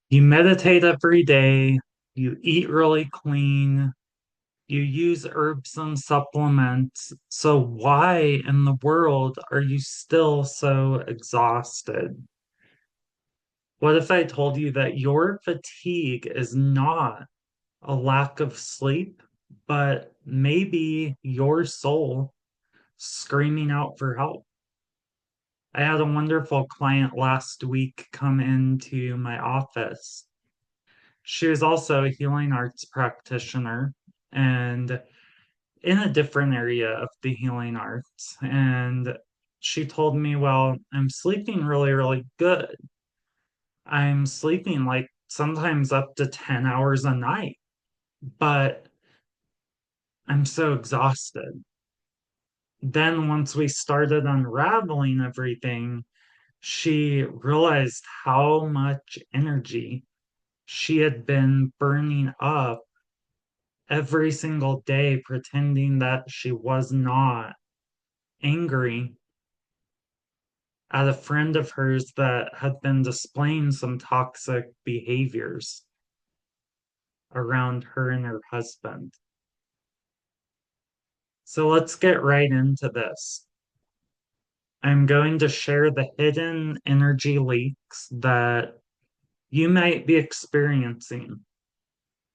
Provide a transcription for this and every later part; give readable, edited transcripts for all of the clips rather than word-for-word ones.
You meditate every day, you eat really clean, you use herbs and supplements. So, why in the world are you still so exhausted? What if I told you that your fatigue is not a lack of sleep, but maybe your soul screaming out for help? I had a wonderful client last week come into my office. She was also a healing arts practitioner and in a different area of the healing arts. And she told me, well, I'm sleeping really, really good. I'm sleeping like sometimes up to 10 hours a night, but I'm so exhausted. Then, once we started unraveling everything, she realized how much energy she had been burning up every single day, pretending that she was not angry at a friend of hers that had been displaying some toxic behaviors around her and her husband. So let's get right into this. I'm going to share the hidden energy leaks that you might be experiencing,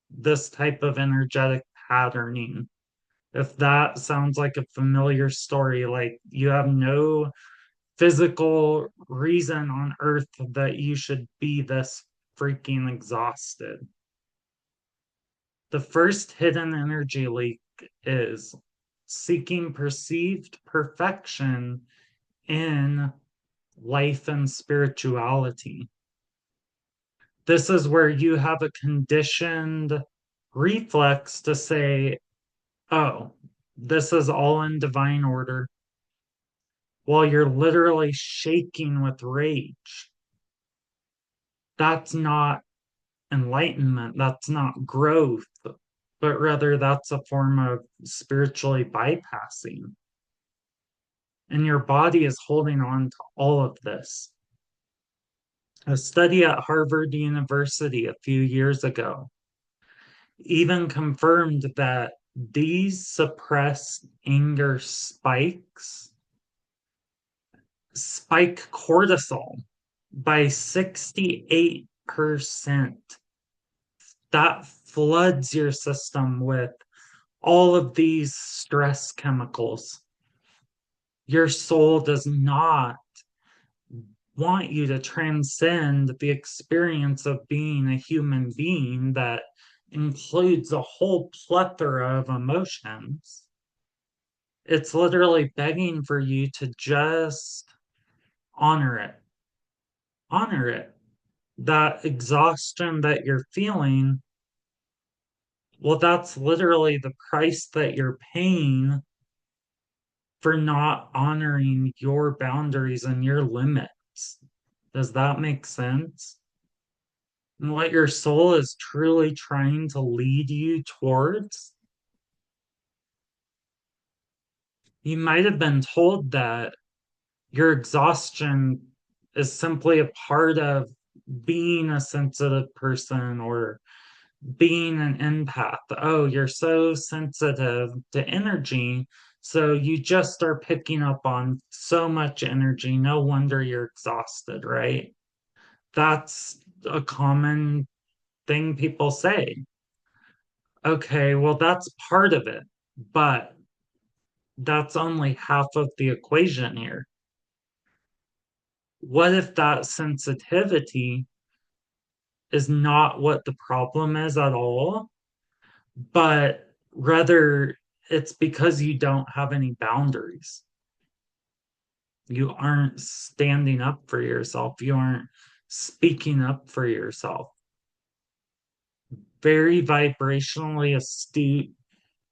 this type of energetic patterning. If that sounds like a familiar story, like you have no physical reason on earth that you should be this freaking exhausted. The first hidden energy leak is seeking perceived perfection in life and spirituality. This is where you have a conditioned reflex to say, oh, this is all in divine order, while you're literally shaking with rage. That's not enlightenment, that's not growth, but rather that's a form of spiritually bypassing. And your body is holding on to all of this. A study at Harvard University a few years ago even confirmed that these suppressed anger spikes spike cortisol by 68%. That floods your system with all of these stress chemicals. Your soul does not want you to transcend the experience of being a human being that includes a whole plethora of emotions. It's literally begging for you to just honor it. Honor it. That exhaustion that you're feeling, well, that's literally the price that you're paying for not honoring your boundaries and your limits. Does that make sense? And what your soul is truly trying to lead you towards. You might have been told that your exhaustion is simply a part of being a sensitive person or being an empath. Oh, you're so sensitive to energy. So you just are picking up on so much energy. No wonder you're exhausted, right? That's a common thing people say. Okay, well, that's part of it, but that's only half of the equation here. What if that sensitivity is not what the problem is at all, but rather it's because you don't have any boundaries? You aren't standing up for yourself, you aren't speaking up for yourself. Very vibrationally astute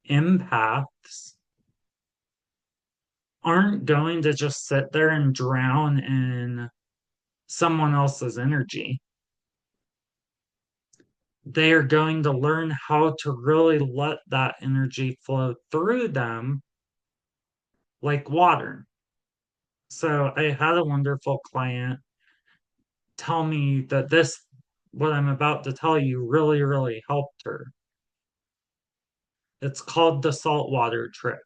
empaths aren't going to just sit there and drown in someone else's energy. They are going to learn how to really let that energy flow through them like water. So I had a wonderful client tell me that this what I'm about to tell you really, really helped her. It's called the saltwater trick.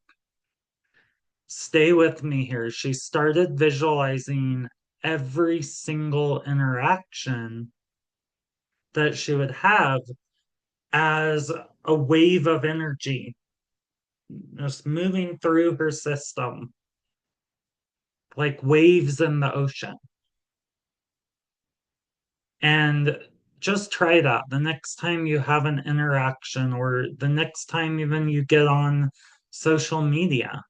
Stay with me here. She started visualizing every single interaction that she would have as a wave of energy just moving through her system like waves in the ocean. And just try that the next time you have an interaction or the next time even you get on social media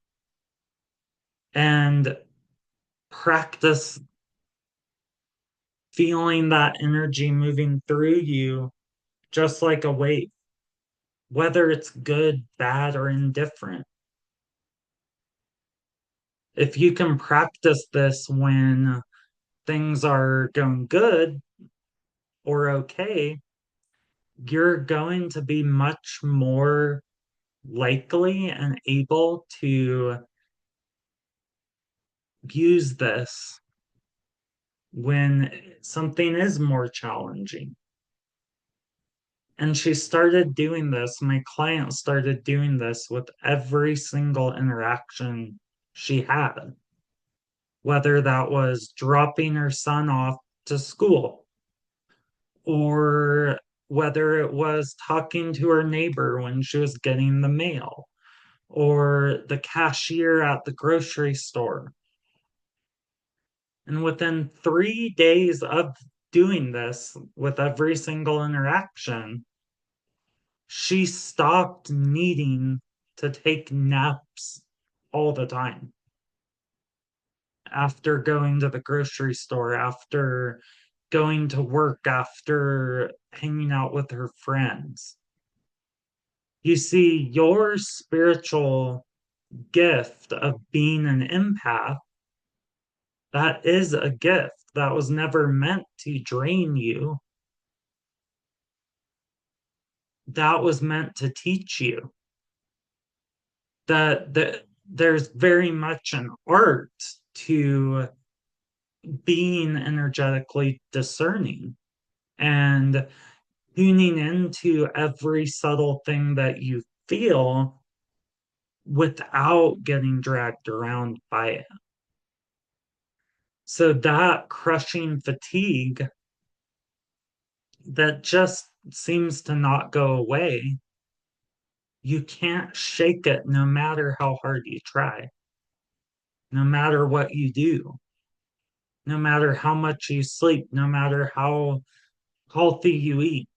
and practice feeling that energy moving through you just like a wave, whether it's good, bad, or indifferent. If you can practice this when things are going good or okay, you're going to be much more likely and able to use this when something is more challenging. And she started doing this, my client started doing this with every single interaction she had, whether that was dropping her son off to school or whether it was talking to her neighbor when she was getting the mail or the cashier at the grocery store. And within 3 days of doing this with every single interaction, she stopped needing to take naps all the time after going to the grocery store, after going to work, after hanging out with her friends. You see, your spiritual gift of being an empath, that is a gift that was never meant to drain you. That was meant to teach you that there's very much an art to being energetically discerning and tuning into every subtle thing that you feel without getting dragged around by it. So that crushing fatigue that just seems to not go away, you can't shake it no matter how hard you try, no matter what you do, no matter how much you sleep, no matter how healthy you eat,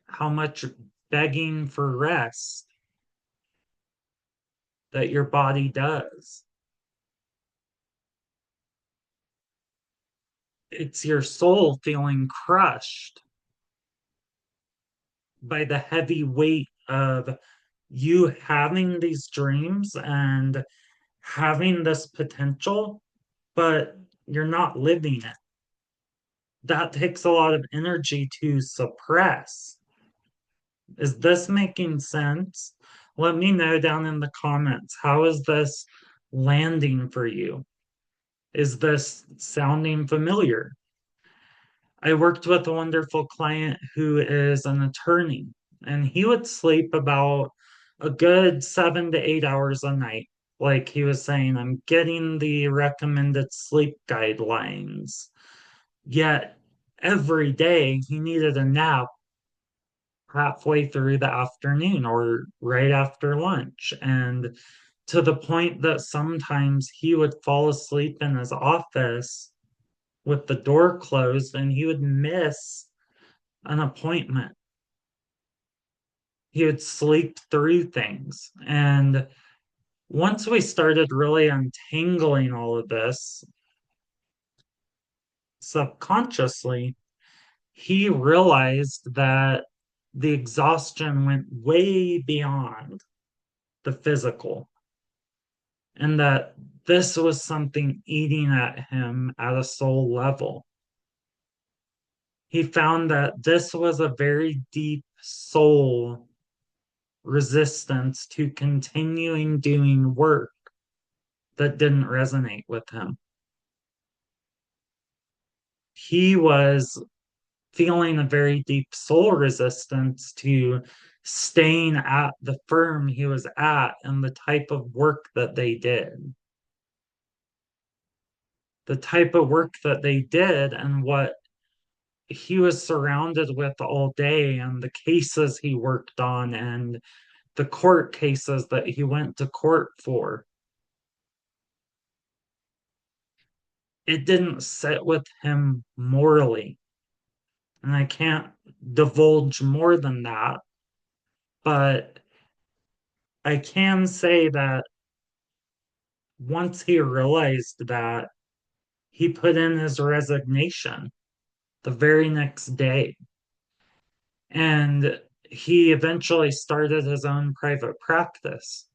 how much begging for rest that your body does. It's your soul feeling crushed by the heavy weight of you having these dreams and having this potential, but you're not living it. That takes a lot of energy to suppress. Is this making sense? Let me know down in the comments. How is this landing for you? Is this sounding familiar? I worked with a wonderful client who is an attorney, and he would sleep about a good 7 to 8 hours a night. Like he was saying, I'm getting the recommended sleep guidelines. Yet every day he needed a nap halfway through the afternoon or right after lunch. And to the point that sometimes he would fall asleep in his office with the door closed and he would miss an appointment. He would sleep through things. And once we started really untangling all of this subconsciously, he realized that the exhaustion went way beyond the physical and that this was something eating at him at a soul level. He found that this was a very deep soul resistance to continuing doing work that didn't resonate with him. He was feeling a very deep soul resistance to staying at the firm he was at and the type of work that they did. The type of work that they did and what he was surrounded with all day, and the cases he worked on, and the court cases that he went to court for. It didn't sit with him morally. And I can't divulge more than that, but I can say that once he realized that, he put in his resignation the very next day. And he eventually started his own private practice,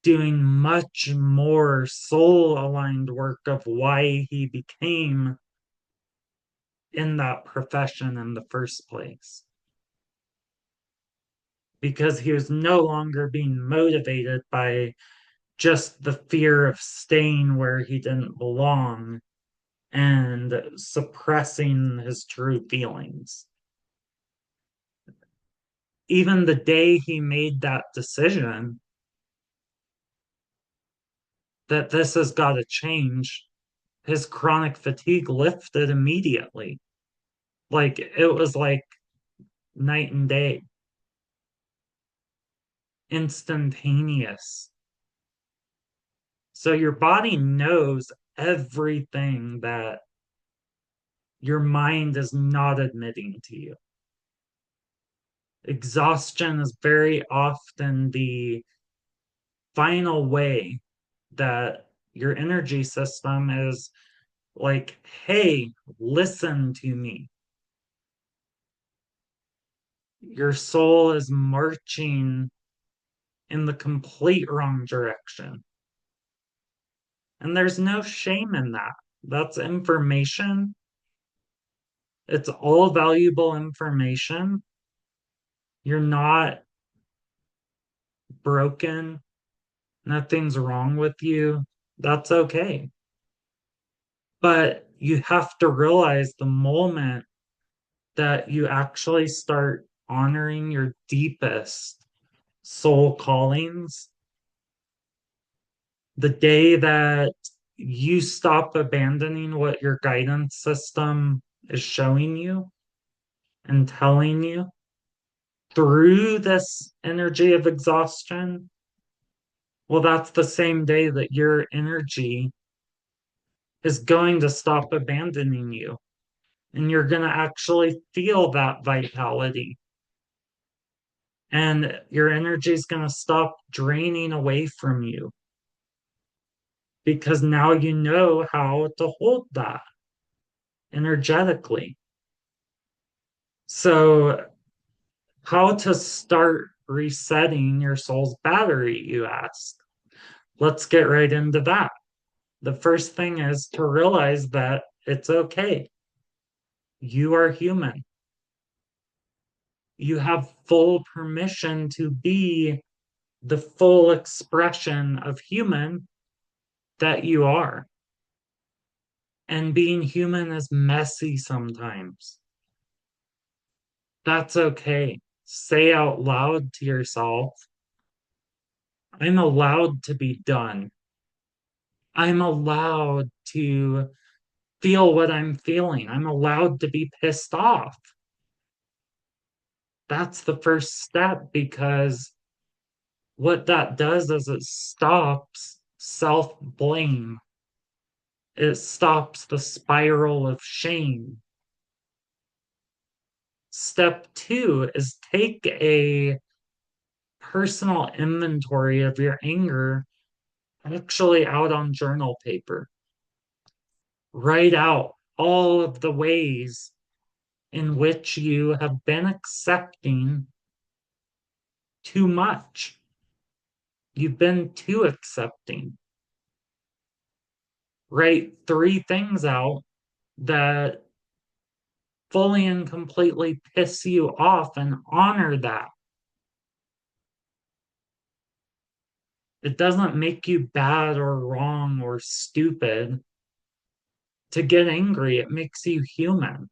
doing much more soul aligned work of why he became in that profession in the first place. Because he was no longer being motivated by just the fear of staying where he didn't belong and suppressing his true feelings. Even the day he made that decision that this has got to change, his chronic fatigue lifted immediately. Like it was like night and day, instantaneous. So your body knows everything that your mind is not admitting to you. Exhaustion is very often the final way that your energy system is like, hey, listen to me. Your soul is marching in the complete wrong direction. And there's no shame in that. That's information. It's all valuable information. You're not broken. Nothing's wrong with you. That's okay. But you have to realize the moment that you actually start honoring your deepest soul callings, the day that you stop abandoning what your guidance system is showing you and telling you through this energy of exhaustion, well, that's the same day that your energy is going to stop abandoning you. And you're going to actually feel that vitality. And your energy is going to stop draining away from you because now you know how to hold that energetically. So, how to start resetting your soul's battery, you asked? Let's get right into that. The first thing is to realize that it's okay. You are human. You have full permission to be the full expression of human that you are. And being human is messy sometimes. That's okay. Say out loud to yourself, I'm allowed to be done. I'm allowed to feel what I'm feeling. I'm allowed to be pissed off. That's the first step because what that does is it stops self blame. It stops the spiral of shame. Step two is take a personal inventory of your anger actually out on journal paper. Write out all of the ways in which you have been accepting too much. You've been too accepting. Write three things out that fully and completely piss you off and honor that. It doesn't make you bad or wrong or stupid to get angry. It makes you human.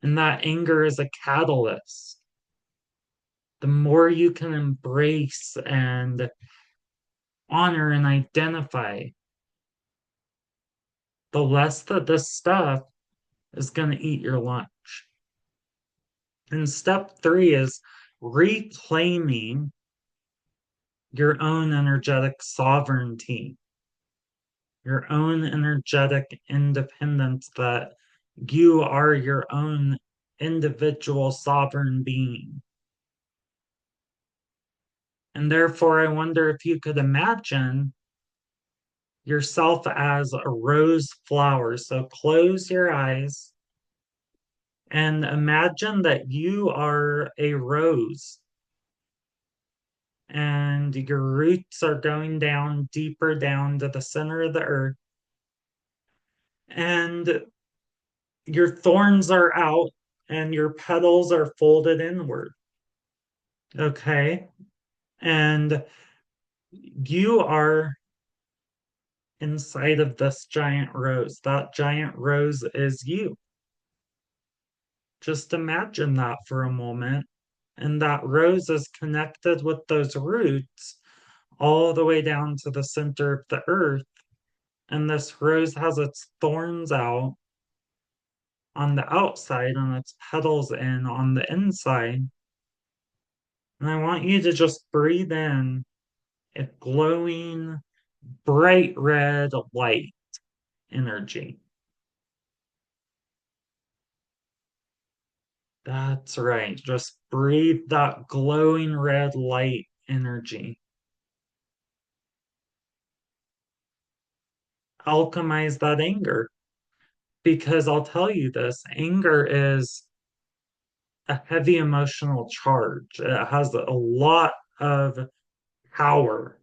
And that anger is a catalyst. The more you can embrace and honor and identify, the less that this stuff is going to eat your lunch. And step three is reclaiming your own energetic sovereignty, your own energetic independence, that you are your own individual sovereign being. And therefore, I wonder if you could imagine yourself as a rose flower. So close your eyes and imagine that you are a rose and your roots are going down deeper down to the center of the earth, and your thorns are out and your petals are folded inward. Okay. And you are inside of this giant rose. That giant rose is you. Just imagine that for a moment. And that rose is connected with those roots all the way down to the center of the earth. And this rose has its thorns out on the outside and its petals in on the inside. And I want you to just breathe in a glowing, bright red light energy. That's right. Just breathe that glowing red light energy. Alchemize that anger. Because I'll tell you this, anger is a heavy emotional charge. It has a lot of power.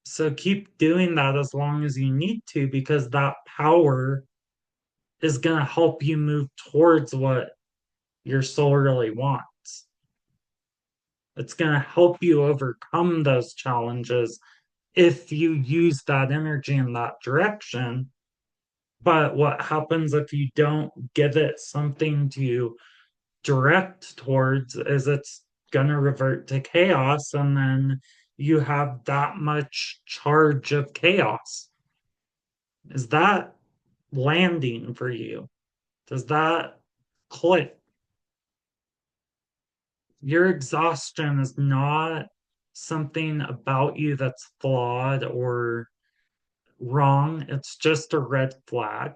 So keep doing that as long as you need to, because that power is going to help you move towards what your soul really wants. It's going to help you overcome those challenges if you use that energy in that direction. But what happens if you don't give it something to direct towards is it's going to revert to chaos, and then you have that much charge of chaos. Is that landing for you? Does that click? Your exhaustion is not something about you that's flawed or wrong. It's just a red flag,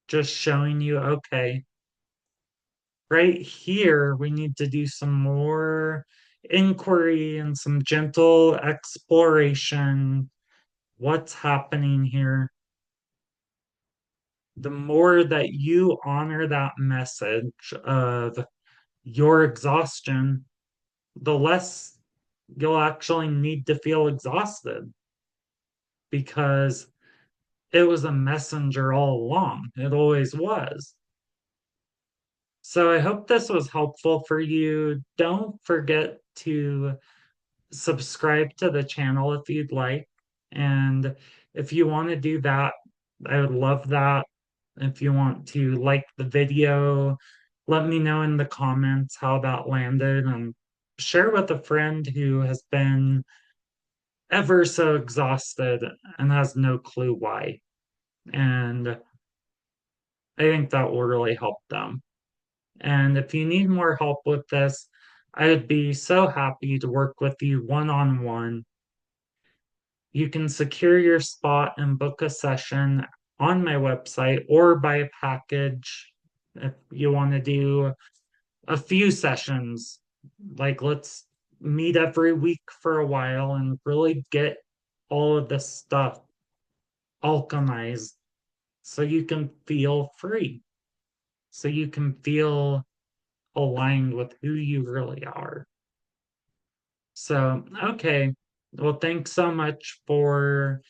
just showing you, okay, right here, we need to do some more inquiry and some gentle exploration. What's happening here? The more that you honor that message of your exhaustion, the less you'll actually need to feel exhausted, because it was a messenger all along. It always was. So I hope this was helpful for you. Don't forget to subscribe to the channel if you'd like. And if you want to do that, I would love that. If you want to like the video, let me know in the comments how that landed, and share with a friend who has been ever so exhausted and has no clue why. And I think that will really help them. And if you need more help with this, I would be so happy to work with you one on one. You can secure your spot and book a session on my website or buy a package if you want to do a few sessions. Like, let's meet every week for a while and really get all of this stuff alchemized so you can feel free, so you can feel aligned with who you really are. So, okay. Well, thanks so much for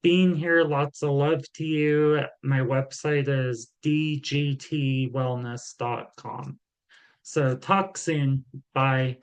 being here. Lots of love to you. My website is dgtwellness.com. So, talk soon. Bye.